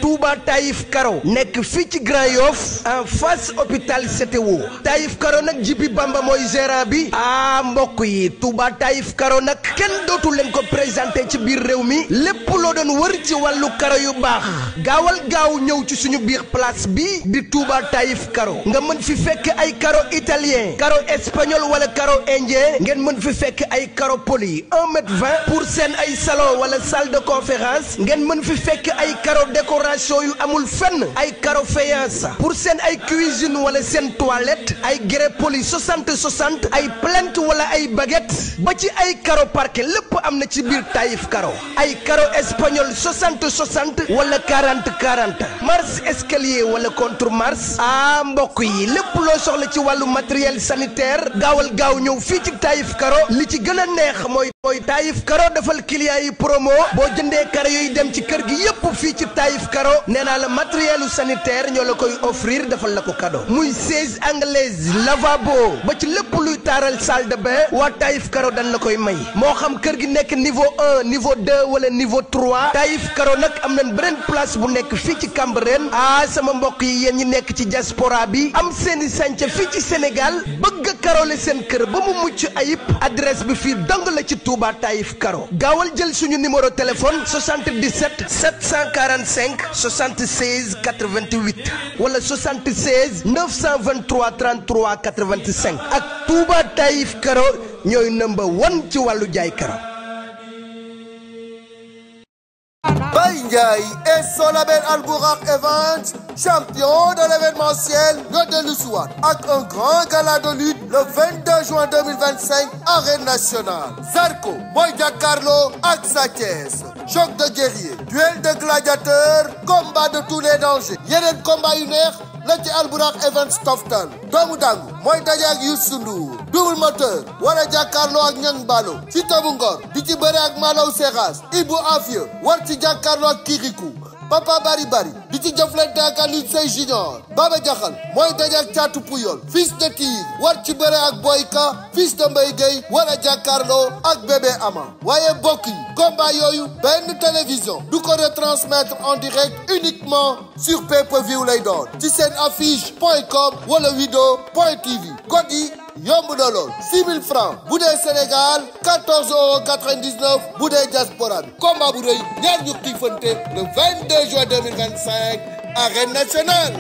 Touba Taïf Karo nekk fii ci Grand Yoff en face hôpital CTO Taïf Karo nag Jibi Bamba mooy gérant bi mbokk yi Touba Taïf Karo nag kenn dootu leen ko présenté ci biir réew mi lépp loo doon wër ci wàllu karo yu baax gaawal gaaw ñëw ci suñu biir place bi di Touba Taïf Karo nga mën fi fekk ay karo italien karo espagnol wala karo indien ngeen mën fi fekk ay karo poli 1,20 m pour seen ay salon wala salle de conférence ngeen mën fi fekk ay karo décoration yu amul fenn ay karo faïence pour seen ay cuisine wala seen toilette ay grès poli 60 ay plinthe wala ay baguette ba ci ay karo parquet lépp am na ci biir Taïf Karo ay karo espagnol 60 wala 40 marche escalier wala contre marche mbokk yi lépp loo soxla ci wàllu matériel sanitaire gaawal gaaw ñëw fii ci Taïf Karo li ci gën a neex mooy Taïf Karo defal client yi promo boo jëndee karo yooyu dem ci kër gi yépp fii ci Taïf Karo nee naa la matériel sanitaire ñoo la koy offrir defal la ko cadeau muy siège anglaise lavabo ba ci lépp luy taaral salle de bain waa Taïf Karo dañ la koy may moo xam kër gi nekk niveau 1 niveau 2 wala niveau 3 Taïf Karo nag am nañ beneen place bu nekk fii ci Cambérène sama mbokk yi yéen ñi nekk ci diaspora bi am seeni sànca fii ci Sénégal bëgg a karole seen kër ba mu mucc ayib adresse bi fii dong la ci Touba Taïf Karo gaawal jël suñu numéro téléphone 77 745 76 88 wala 76 923 33 85 ak Touba Taïf Karo ñooy number 1 ci wàllu jaay karo. Baye Ndiaye et son label Albourakh Events, champion de l'événementiel, ñoo dellu si waat ak un grand gala de lutte le 22 juin 2025 arène nationale. Zarko mooy jàkkaarloo ak Sa Thiès, choc de guerrier, duel de gladiateurs, combat de tous les dangers. yeneen combat yu neex la ci Albourakh Events toftal. doomu dangu mooy daje ak Youssou Ndour, double moteur wala jàkkaarloo ak Niang Ballo, Siteu bu Ngor di ci bëre ak Malaw Seras, Ibou Afia war ci jàkkaarloo ak Kirikou, Papa Bari di ci jëflante ak Alioune Seye Junior, Baba Jaxal mooy daje ak Thiatou Pouyol, Fils de Tigre war ci bëre ak Boyka, Fils de Mbaye Gueye wala jàkkaarloo ak Bébé Ama. waaye bokk yi combat yooyu benn télévision du ko retransmettre en direct uniquement sur pay-per-view lay doon ci seen affiche.com wala wido.tv. code yi yomb na lool 6 000 francs bu dee Sénégal 14,99 € bu dee diaspora bi. combat bu rëy ñaar ñu xiifante le 22 juin 2025 arène nationale.